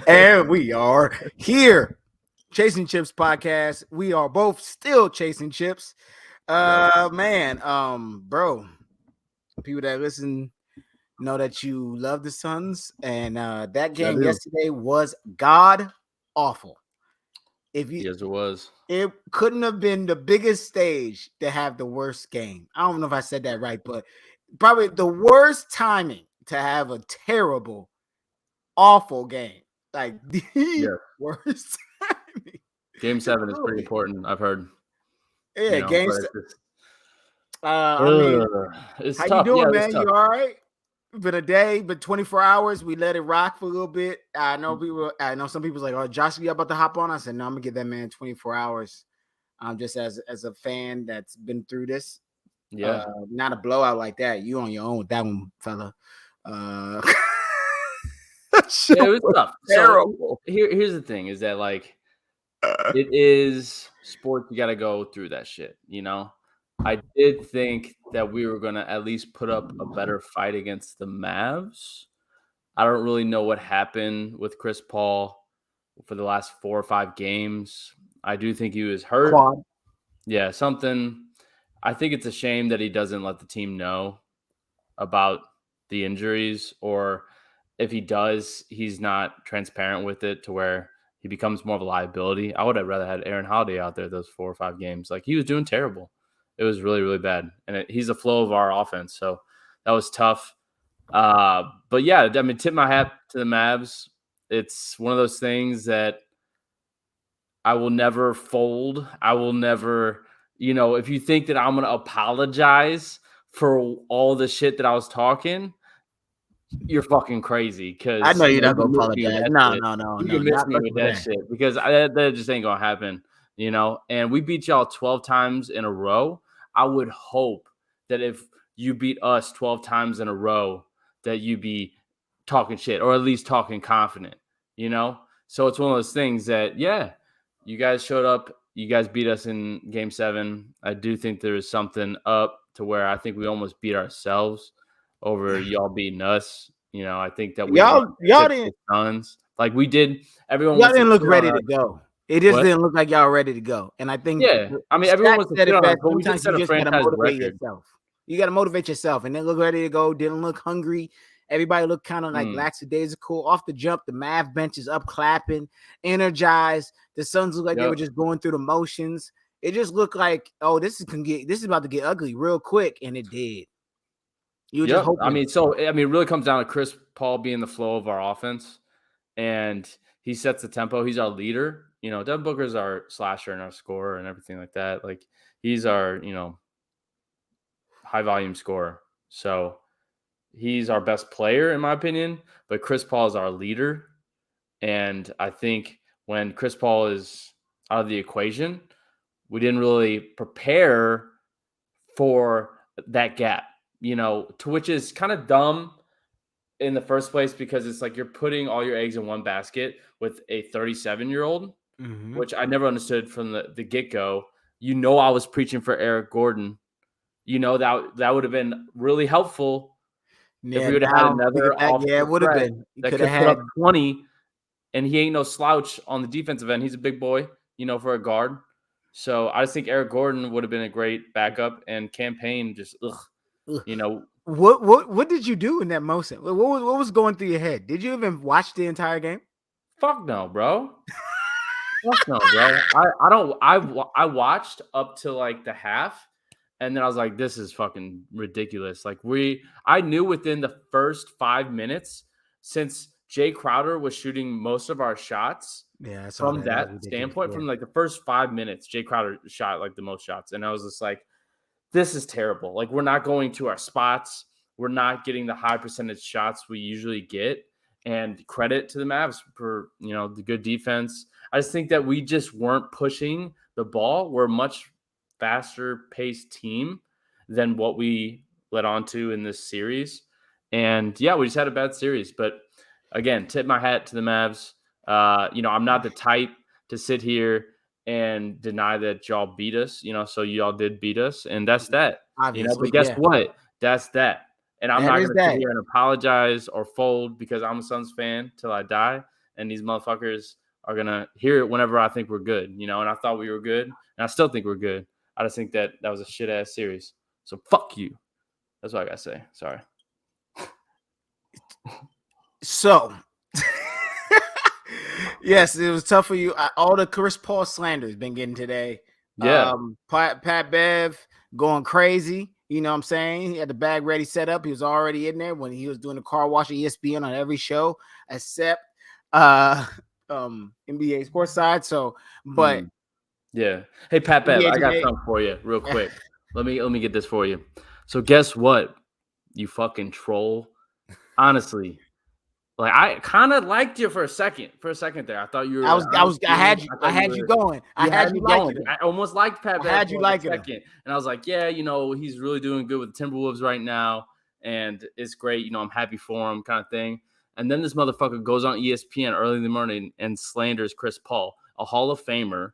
And we are here. Chasing Chips podcast. We are both still chasing chips. Bro, people that listen know that you love the Suns, and that game yesterday was god awful. If you, Yes, it was. it couldn't have been the biggest stage to have the worst game. I don't know if I said that right, but probably the worst timing to have a terrible, awful game. Like the worst timing. Game 7 is pretty important, I've heard. Yeah, games. It's How tough. you doing, It's man? tough. You all right? Been a day, but 24 hours. We let it rock for a little bit. I know some people's like, "Oh, Josh, you about to hop on?" I said, "No, I'm gonna give that man 24 hours." Just as a fan that's been through this. Yeah, not a blowout like that. You on your own with that one, fella. it was tough. Terrible. So here's the thing: is that like it is sports. You got to go through that shit. I did think that we were gonna at least put up a better fight against the Mavs. I don't really know what happened with Chris Paul for the last 4 or 5 games. I do think he was hurt. Quad. Yeah, something. I think it's a shame that he doesn't let the team know about the injuries, or if he does, he's not transparent with it to where he becomes more of a liability. I would have rather had Aaron Holiday out there those 4 or 5 games. Like, he was doing terrible. It was really, really bad. And he's the flow of our offense. So that was tough. But yeah, I mean, tip my hat to the Mavs. It's one of those things that I will never fold. I will never, if you think that I'm going to apologize for all the shit that I was talking, you're fucking crazy. Because I know you're not gonna apologize. No. You can miss me with that shit because that just ain't gonna happen. And we beat y'all 12 times in a row. I would hope that if you beat us 12 times in a row, that you be talking shit or at least talking confident. So it's one of those things that, yeah, you guys showed up. You guys beat us in Game 7. I do think there is something up to where I think we almost beat ourselves over y'all beating us. I think that y'all didn't Suns like we did. Everyone y'all didn't look ready to go. It just didn't look like y'all were ready to go. And I think I mean, everyone was said it best. but we Sometimes just set you a just gotta franchise motivate record. yourself. You gotta motivate yourself and then look ready to go. Didn't look hungry. Everybody looked kind of like lackadaisical. Off the jump, the Mav bench is up clapping, energized. The Suns look like they were just going through the motions. It just looked like, oh, this is about to get ugly real quick, and it did. You were just hoping. It really comes down to Chris Paul being the flow of our offense, and he sets the tempo. He's our leader. Devin Booker's our slasher and our scorer and everything like that. Like, he's our, high volume scorer. So he's our best player in my opinion, but Chris Paul is our leader. And I think when Chris Paul is out of the equation, we didn't really prepare for that gap, to which is kind of dumb in the first place because it's like you're putting all your eggs in one basket with a 37-year-old, which I never understood from the get-go. I was preaching for Eric Gordon. That would have been really helpful if we would have had another it would have been. That could put up 20, and he ain't no slouch on the defensive end. He's a big boy, for a guard. So I just think Eric Gordon would have been a great backup, and campaign just What did you do in that motion? What was going through your head? Did you even watch the entire game? Fuck no, bro. Fuck no, bro. I watched up to like the half, and then I was like, this is fucking ridiculous. Like, I knew within the first 5 minutes, since Jay Crowder was shooting most of our shots. Yeah, from that standpoint, from like the first 5 minutes, Jay Crowder shot like the most shots. And I was just like, this is terrible. Like, we're not going to our spots. We're not getting the high percentage shots we usually get. And credit to the Mavs for, the good defense. I just think that we just weren't pushing the ball. We're a much faster paced team than what we led on to in this series. And yeah, we just had a bad series. But again, tip my hat to the Mavs. I'm not the type to sit here and deny that y'all beat us, so y'all did beat us, and that's that. Obviously, but guess what? That's that. And I'm not going to sit here and apologize or fold because I'm a Suns fan till I die. And these motherfuckers are going to hear it whenever I think we're good, and I thought we were good, and I still think we're good. I just think that was a shit-ass series. So fuck you. That's what I got to say. Sorry. So, yes, it was tough for you. All the Chris Paul slander has been getting today. Yeah. Pat Bev going crazy. You know what I'm saying? He had the bag ready set up. He was already in there when he was doing the car wash at ESPN on every show except NBA Sports Side. So, but yeah. Hey, Pat Bev, I got something for you real quick. Let me get this for you. So guess what, you fucking troll? Honestly, like I kind of liked you for a second there. I thought you were. I had you going. I had you going. I almost liked Pat Bev. I had you like it. And I was like, yeah, he's really doing good with the Timberwolves right now, and it's great. I'm happy for him, kind of thing. And then this motherfucker goes on ESPN early in the morning and slanders Chris Paul, a Hall of Famer.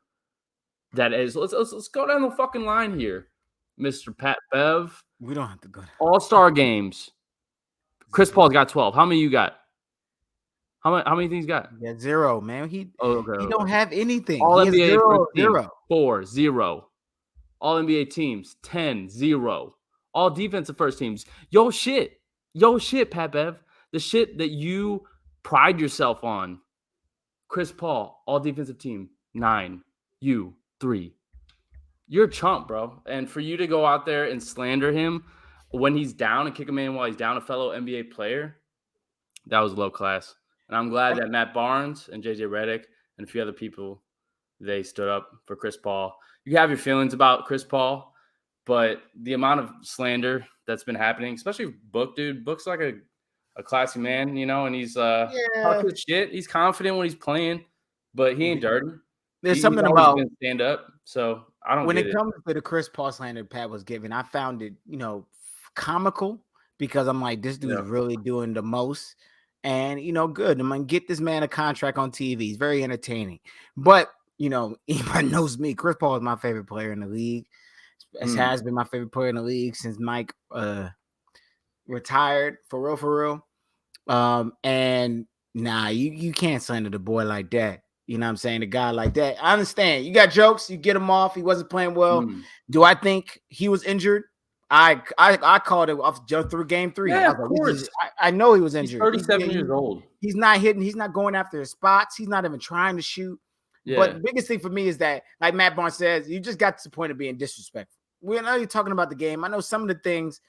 That is, let's go down the fucking line here, Mr. Pat Bev. We don't have to go. All-Star games. Chris Paul's got 12. How many you got? How many things got? Yeah, 0, man. He don't have anything. All NBA 0. 4, 0. All NBA teams 10, 0. All defensive first teams. Yo shit, Pat Bev. The shit that you pride yourself on. Chris Paul, all defensive team 9. You 3. You're a chump, bro. And for you to go out there and slander him when he's down and kick him in while he's down, a fellow NBA player, that was low class. And I'm glad that Matt Barnes and JJ Redick and a few other people, they stood up for Chris Paul. You have your feelings about Chris Paul, but the amount of slander that's been happening, especially Book, dude. Book's like a classy man, and he's talking shit. He's confident when he's playing, but he ain't dirty. There's something about stand up. So I don't. When it comes to the Chris Paul slander Pat was giving, I found it, comical because I'm like, this dude's really doing the most. And, good. I'm going to get this man a contract on TV. He's very entertaining. But, anybody knows me. Chris Paul is my favorite player in the league. It has been my favorite player in the league since Mike retired, for real. And, you can't slander the boy like that. You know what I'm saying? A guy like that. I understand. You got jokes. You get him off. He wasn't playing well. Do I think he was injured? I called it off through game 3. Yeah, of course. I know he was injured. He's 37 years old. He's not hitting. He's not going after his spots. He's not even trying to shoot. Yeah. But the biggest thing for me is that, like Matt Barnes says, you just got to the point of being disrespectful. We know you're talking about the game. I know some of the things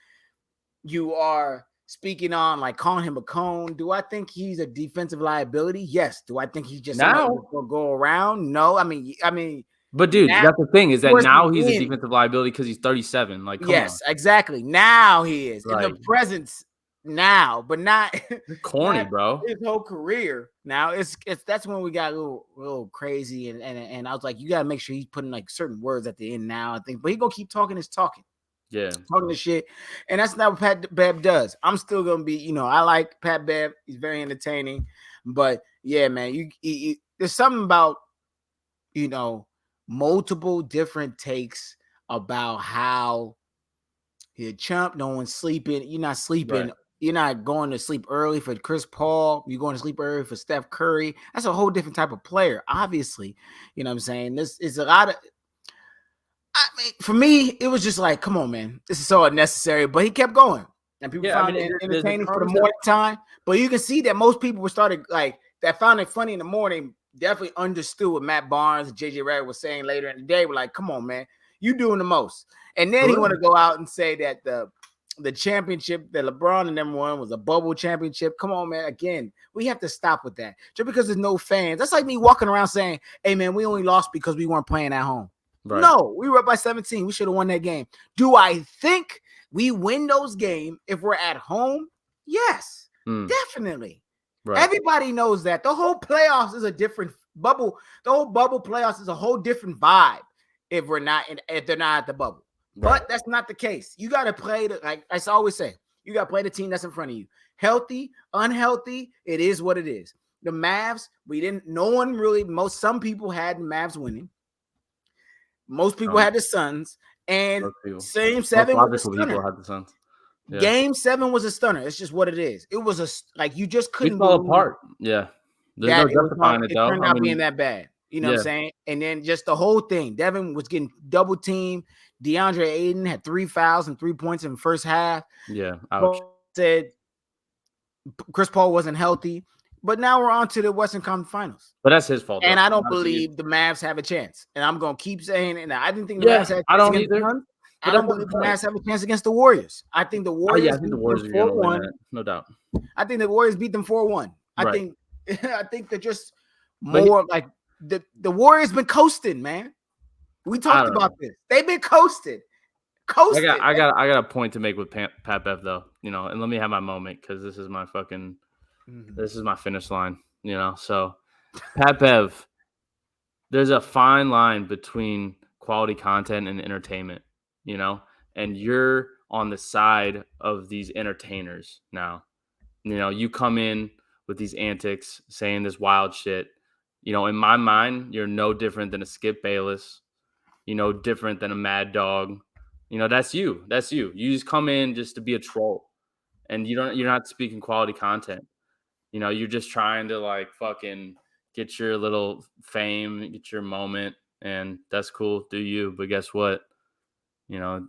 you are speaking on, like calling him a cone. Do I think he's a defensive liability? Yes. Do I think he's just going to go around? No. I mean. But dude, that's the thing is that now he's a defensive liability because he's 37. Like, come on. Exactly. Now he is in the presence now, but not corny, bro. His whole career. Now it's that's when we got a little crazy, and I was like, you got to make sure he's putting like certain words at the end now. I think, but he gonna keep talking his talking. Yeah, talking the shit, and that's not what Pat Bev does. I'm still gonna be, I like Pat Bev. He's very entertaining, but yeah, man, you there's something about, multiple different takes about how you're a chump. No one's sleeping. You're not sleeping. Right. You're not going to sleep early for Chris Paul. You're going to sleep early for Steph Curry. That's a whole different type of player, obviously. You know what I'm saying? This is a lot of. I mean, for me, it was just like, come on, man. This is so unnecessary. But he kept going. And people found it entertaining for the morning time. But you can see that most people were started like that found it funny in the morning. Definitely understood what Matt Barnes and JJ Redick was saying later in the day. We're like, come on, man. You doing the most. And then he want to go out and say that the championship that LeBron and them won was a bubble championship. Come on, man. Again, we have to stop with that. Just because there's no fans. That's like me walking around saying, hey, man, we only lost because we weren't playing at home. Right. No, we were up by 17. We should have won that game. Do I think we win those games if we're at home? Yes, definitely. Right. Everybody knows that. The whole playoffs is a different bubble. The whole bubble playoffs is a whole different vibe if they're not at the bubble. Right. But that's not the case. You got to play like I always say, you got to play the team that's in front of you. Healthy, unhealthy, it is what it is. The Mavs, some people had the Mavs winning. Most people had the Suns, and same 7 with the people had the Suns. Yeah. Game 7 was a stunner. It's just what it is. It was you just We couldn't fell believe apart. Yeah. There's no justifying it, it though. turned out being that bad. You know what I'm saying? And then just the whole thing. Devin was getting double teamed. DeAndre Ayton had 3 fouls and 3 points in the first half. Yeah. Ouch. Said Chris Paul wasn't healthy. But now we're on to the Western Conference Finals. But that's his fault. And I don't believe the Mavs have a chance. And I'm going to keep saying it. And I didn't think the Mavs had a chance I don't against either. the Suns. I don't believe the Mavs have a chance against the Warriors. I think the Warriors I think the Warriors are going to win that. No doubt. I think the Warriors beat them 4-1. Right. I think they're just more like the Warriors been coasting, man. We talked about this. They've been coasted. I got a point to make with Pat Bev, though. You know, and let me have my moment because this is my this is my finish line. You know, so Pat Bev, there's a fine line between quality content and entertainment. You know, and you're on the side of these entertainers now. You know, you come in with these antics, saying this wild shit. You know, in my mind, you're no different than a Skip Bayless. You know, different than a Mad Dog. You know, that's you. That's you. You just come in just to be a troll, and you're not speaking quality content. You know, you're just trying to like fucking get your little fame, get your moment, and that's cool. Do you? But guess what? You know,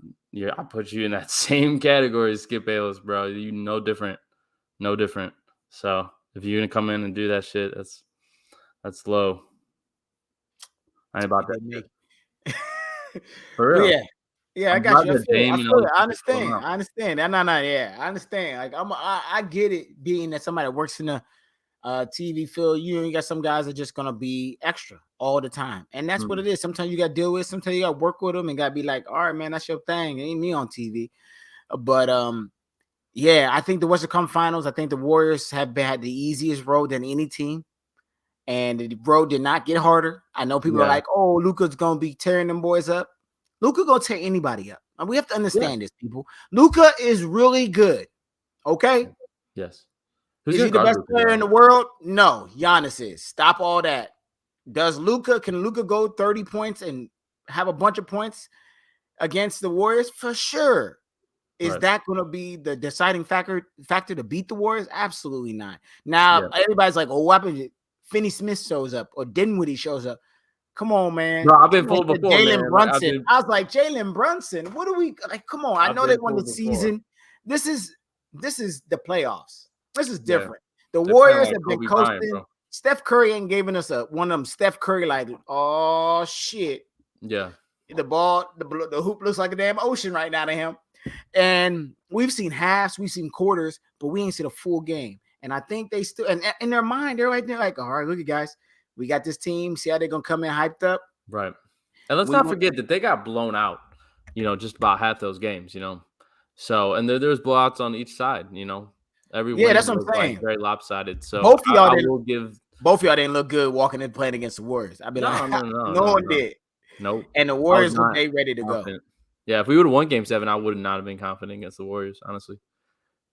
I put you in that same category as Skip Bayless, bro. You no different. So if you're gonna come in and do that shit, that's low. I ain't about that shit. For real. Yeah, I got you. I understand. No, yeah, I understand. Like I get it. Being that somebody that works in the TV field, you got some guys that are just gonna be extra all the time, and that's what it is. Sometimes you got to deal with. Sometimes you got to work with them and got to be like, all right, man, that's your thing. It ain't me on TV. But yeah, I think the Western Conference Finals. I think the Warriors have had the easiest road than any team, and the road did not get harder. I know people are like, oh, Luka's gonna be tearing them boys up. Luka gonna tear anybody up. And we have to understand this, people. Luka is really good. Okay. Yes. Is he the best player in the world? No, Giannis is. Stop all that. Can Luka go 30 points and have a bunch of points against the Warriors? For sure. Is that going to be the deciding factor to beat the Warriors? Absolutely not. Now, everybody's like, oh, what happened? Finney Smith shows up or Dinwiddie shows up. Come on, man. Bro, I've been fooled before, Jalen Brunson. I was like, Jalen Brunson, what are we like? Come on. I know they won the season. This is the playoffs. This is different. The Warriors have been coasting. Steph Curry ain't giving us one of them Steph Curry like, oh shit. Yeah. The ball, the hoop looks like a damn ocean right now to him. And we've seen halves, we've seen quarters, but we ain't seen a full game. And I think they still, and in their mind, they're right there like, all right, look, you guys, we got this team. See how they're going to come in hyped up? Right. And let's not forget that they got blown out, you know, just about half those games, you know. So, and there's blowouts on each side, you know. Every win that's what I'm saying. Like very lopsided. So both of y'all didn't look good walking in playing against the Warriors. I've been no one did. Nope. And the Warriors look ready to confident. go. Yeah, if we would have won Game 7, I would not have been confident against the Warriors, honestly.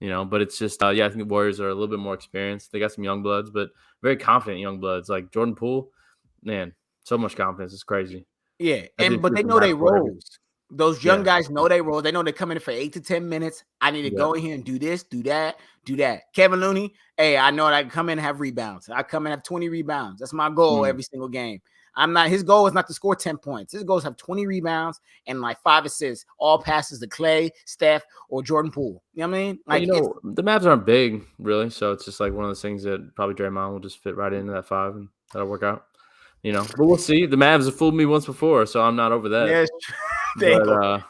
You know, but it's just I think the Warriors are a little bit more experienced. They got some young bloods, but very confident young bloods. Like Jordan Poole, man, so much confidence. It's crazy. Yeah, but they know they roles. Those young guys know they roles. They know they're coming in for 8 to 10 minutes. I need to go in here and do this, do that, do that. Kevin Looney, hey, I know that I can come in and have rebounds. I come in and have 20 rebounds. That's my goal every single game. His goal is not to score 10 points. His goal is to have 20 rebounds and like 5 assists, all passes to Clay, Steph, or Jordan Poole. You know what I mean? Like, the Mavs aren't big, really. So it's just like one of those things that probably Draymond will just fit right into that 5 and that'll work out. You know, but we'll see. The Mavs have fooled me once before, so I'm not over that. Yes, they I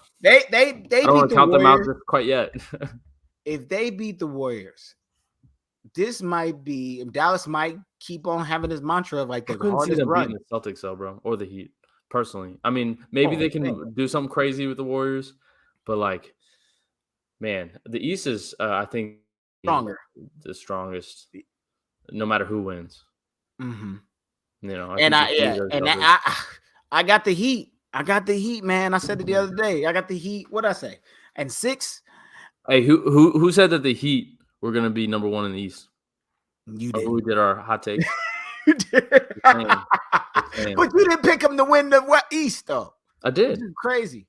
don't want to count them out just quite yet. If they beat the Warriors, this might be Dallas might keep on having this mantra of like the hardest run. The Celtics, though, bro, or the Heat. Personally, I mean, maybe they can do something crazy with the Warriors, but like, man, the East is, I think, stronger, the strongest, no matter who wins. Mm-hmm. You know, I got the Heat. I got the Heat, man. I said it the other day. I got the Heat. What'd I say? And 6. Hey, who said that the Heat were going to be number 1 in the East? You did. We did our hot take. You did. But you didn't pick them to win the East, though. I did. This is crazy.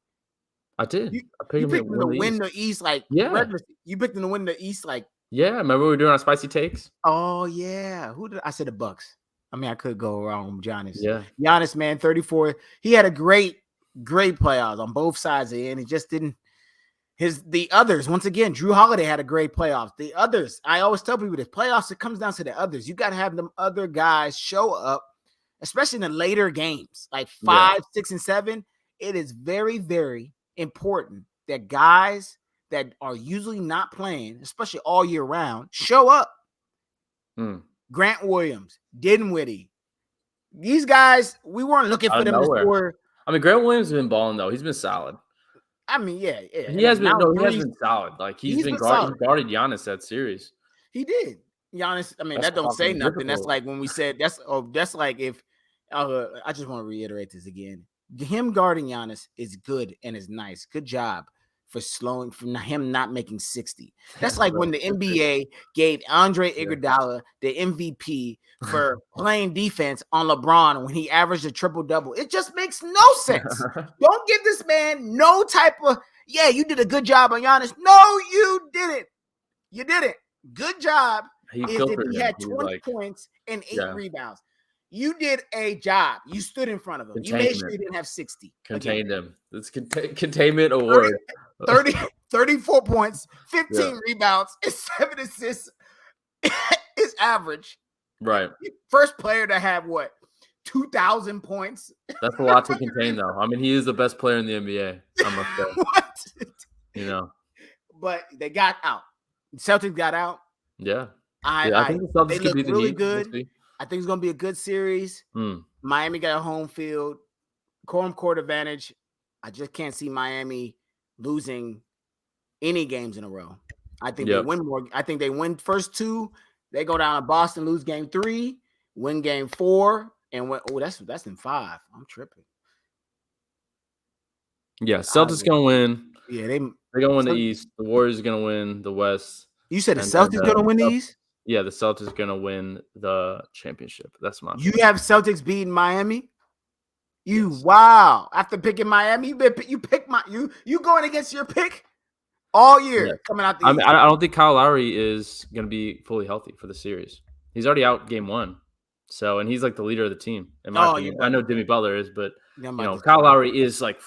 I did. I picked You him to picked them to win the win East. the East like Yeah. regular. You picked them to win the East like. Yeah, remember we were doing our spicy takes? Oh yeah, who did I said the Bucks? I mean, I could go wrong with Giannis. Yeah. Giannis, man, 34. He had a great playoffs on both sides of it, and it just didn't. The others, once again, Drew Holiday had a great playoffs. The others, I always tell people this playoffs, it comes down to the others. You got to have them other guys show up, especially in the later games, like 5, 6, and 7. It is very, very important that guys that are usually not playing, especially all year round, show up. Grant Williams, Dinwiddie. These guys, we weren't looking for them to score. I mean, Grant Williams has been balling, though. He's been solid. I mean, yeah. He has been. No, he has been solid. Like he's been guarded Giannis that series. He did. Giannis. I mean, that don't say nothing. Difficult. That's like when we said that's like if I just want to reiterate this again. Him guarding Giannis is good and is nice. Good job for slowing from him not making 60. That's like when the NBA gave Andre Iguodala the MVP for playing defense on LeBron when he averaged a triple-double. It just makes no sense. Don't give this man no type of, you did a good job on Giannis. No, you didn't. You didn't. Good job he had 20 points and 8 rebounds. You did a job. You stood in front of him. You made sure he didn't have 60. Contained him. It's containment award. 34 points, 15 rebounds, and 7 assists is average. Right. First player to have 2,000 points. That's a lot to contain, though. I mean, he is the best player in the NBA. I must say. What? But they got out. The Celtics got out. Yeah. I think the Celtics could be the really good. I think it's going to be a good series. Miami got a home field, home court advantage. I just can't see Miami losing any games in a row. I think they win more. I think they win first 2. They go down to Boston, lose game 3, win game 4, and that's in 5. I'm tripping. Yeah, Celtics gonna win. Yeah, they're gonna win the East. The Warriors are gonna win the West. You said the Celtics gonna win the East? Yeah, the Celtics gonna win the championship. That's my opinion. You have Celtics beating Miami? Wow. After picking Miami, you going against your pick all year coming out the East. I don't think Kyle Lowry is gonna be fully healthy for the series. He's already out game 1. So, and he's like the leader of the team. In my opinion. I know Jimmy Butler is, but Kyle Lowry is like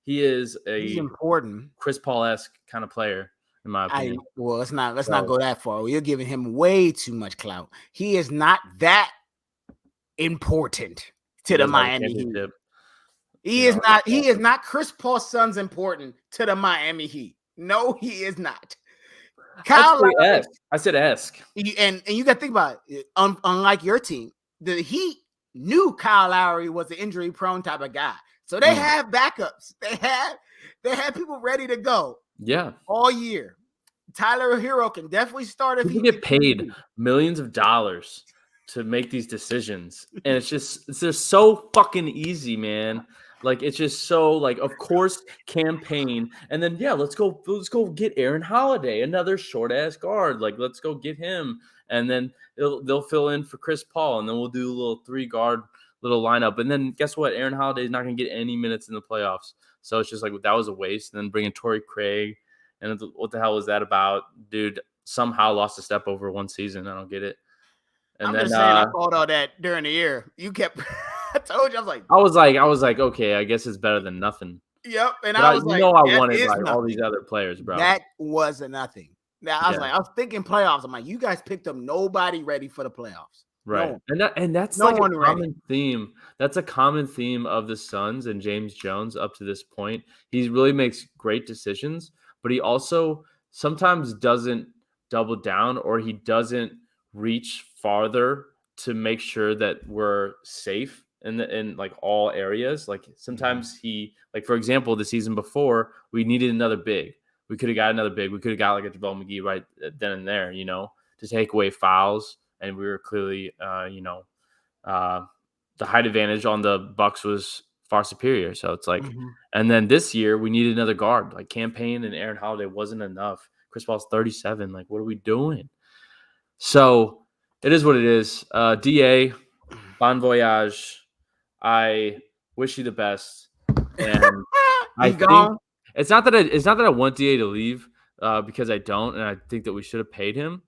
he's important Chris Paul-esque kind of player. In my opinion. Let's not go that far. You're giving him way too much clout. He is not that important to the Miami Heat. He is not Chris Paul's son's important to the Miami Heat. No, he is not. Kyle Lowry, I said esque. And you got to think about it. Unlike your team, the Heat knew Kyle Lowry was an injury-prone type of guy, so they have backups. They had people ready to go. Yeah, all year. Tyler Hero can definitely start if he get paid millions of dollars to make these decisions, and it's just so fucking easy, man. Like it's just so like, of course, campaign, and then let's go get Aaron Holiday, another short ass guard. Like let's go get him, and then they'll fill in for Chris Paul, and then we'll do a little 3-guard little lineup, and then guess what? Aaron Holiday is not going to get any minutes in the playoffs. So it's just like that was a waste. And then bringing Torrey Craig, and what the hell was that about? Dude somehow lost a step over one season. I don't get it. And I'm just saying, I thought all that during the year. You kept. I told you, I was like, okay, I guess it's better than nothing. Yep, and but I was like, I wanted like all these other players, bro. That was a nothing. Now I was thinking playoffs. I'm like, you guys picked up nobody ready for the playoffs. Right. No and that's like a common theme. That's a common theme of the Suns and James Jones up to this point. He really makes great decisions, but he also sometimes doesn't double down, or he doesn't reach farther to make sure that we're safe in like all areas. Like sometimes he, like for example, the season before, we needed another big. We could have got another big. We could have got like a JaVale McGee right then and there, to take away fouls. And we were clearly, the height advantage on the Bucks was far superior. So it's like, and then this year we needed another guard. Like campaign and Aaron Holiday wasn't enough. Chris Paul's 37. Like, what are we doing? So it is what it is. DA, bon voyage. I wish you the best. And I think It's not that I want Da to leave because I don't, and I think that we should have paid him,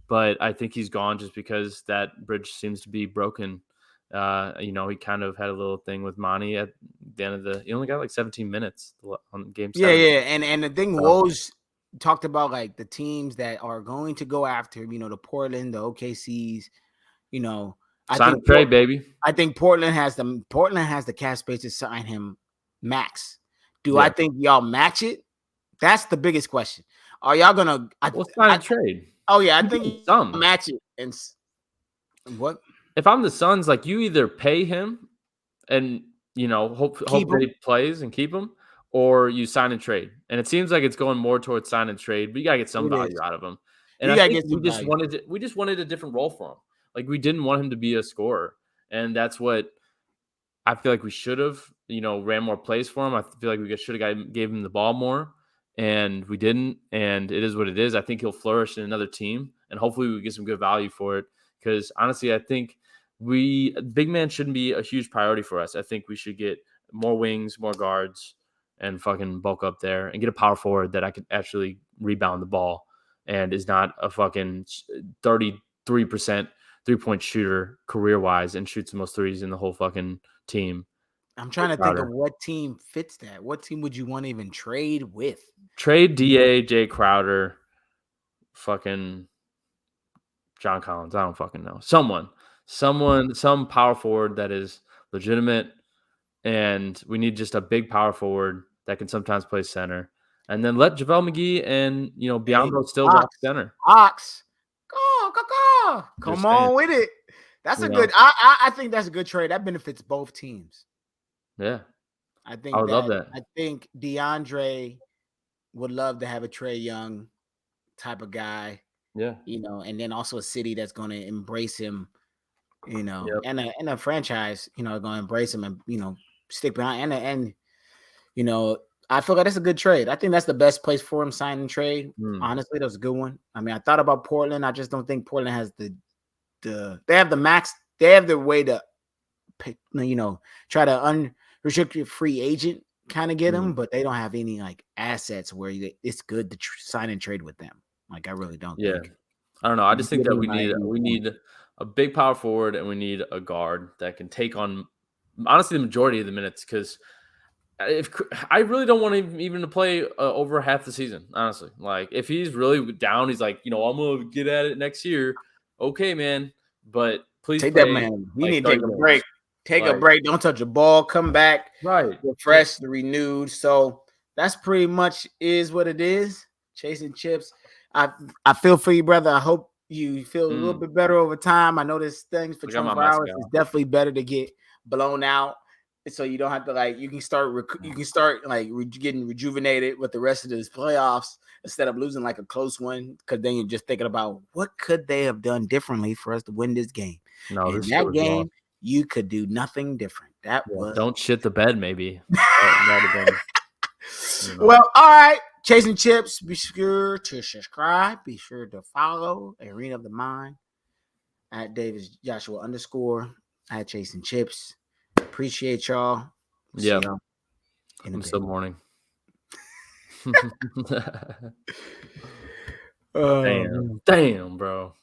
but I think he's gone just because that bridge seems to be broken. He kind of had a little thing with Monty at the end of he only got like 17 minutes on game 7. Yeah. And the thing Woj talked about, like the teams that are going to go after, the Portland, the OKCs, Sign and trade, baby. I think Portland has the cap space to sign him max. Do I think y'all match it? That's the biggest question. Are y'all gonna? Sign and trade. Oh yeah, I think some match it. And what if I'm the Suns? Like, you either pay him and hope that he plays and keep him, or you sign and trade. And it seems like it's going more towards sign and trade, but you gotta get some value out of him. And I think we just wanted a different role for him. Like, we didn't want him to be a scorer, and that's what I feel like we should have. Ran more plays for him. I feel like we should have gave him the ball more, and we didn't. And it is what it is. I think he'll flourish in another team, and hopefully we get some good value for it. Because honestly, I think big man shouldn't be a huge priority for us. I think we should get more wings, more guards, and fucking bulk up there and get a power forward that I could actually rebound the ball and is not a fucking 33% 3-point shooter career-wise and shoots the most threes in the whole fucking team. I'm trying to think of what team fits that. What team would you want to even trade with? Trade DA, Jay Crowder, fucking John Collins. I don't fucking know. Some power forward that is legitimate, and we need just a big power forward that can sometimes play center. And then let JaVale McGee and, Biyombo still walk center. Ox. Go. Come on with it. That's a good. I think that's a good trade. That benefits both teams. Yeah, I think I would love that. I think DeAndre would love to have a Trae Young type of guy. Yeah, and then also a city that's going to embrace him. And a franchise, going to embrace him and stick behind. And I feel like that's a good trade. I think that's the best place for him, sign and trade. Honestly, that was a good one. I mean, I thought about Portland. I just don't think Portland has they have the max. They have the way to pick, try to unrestricted free agent kind of get him, but they don't have any like assets where it's good to sign and trade with them. Like, I really don't think. I don't know. I just think that we need a big power forward and we need a guard that can take on honestly the majority of the minutes, because if I really don't want him even to play over half the season, honestly. Like, if he's really down, he's like, I'm gonna get at it next year. Okay, man, but please take that, man. We need to take a break. Take a break. Don't touch a ball. Come back. Right. Refreshed, renewed. So that's pretty much is what it is. Chasing chips. I feel for you, brother. I hope you feel a little bit better over time. I know this things for 24 hours is definitely better to get blown out, so you don't have to you can start getting rejuvenated with the rest of this playoffs instead of losing like a close one, because then you're just thinking about what could they have done differently for us to win this game. No, in that game, you could do nothing different. Don't shit the bed, maybe. Well, all right. Chasing Chips, be sure to subscribe. Be sure to follow Arena of the Mind at Davis Joshua _, at Chasing Chips. Appreciate y'all. I'm still mourning. Damn, bro.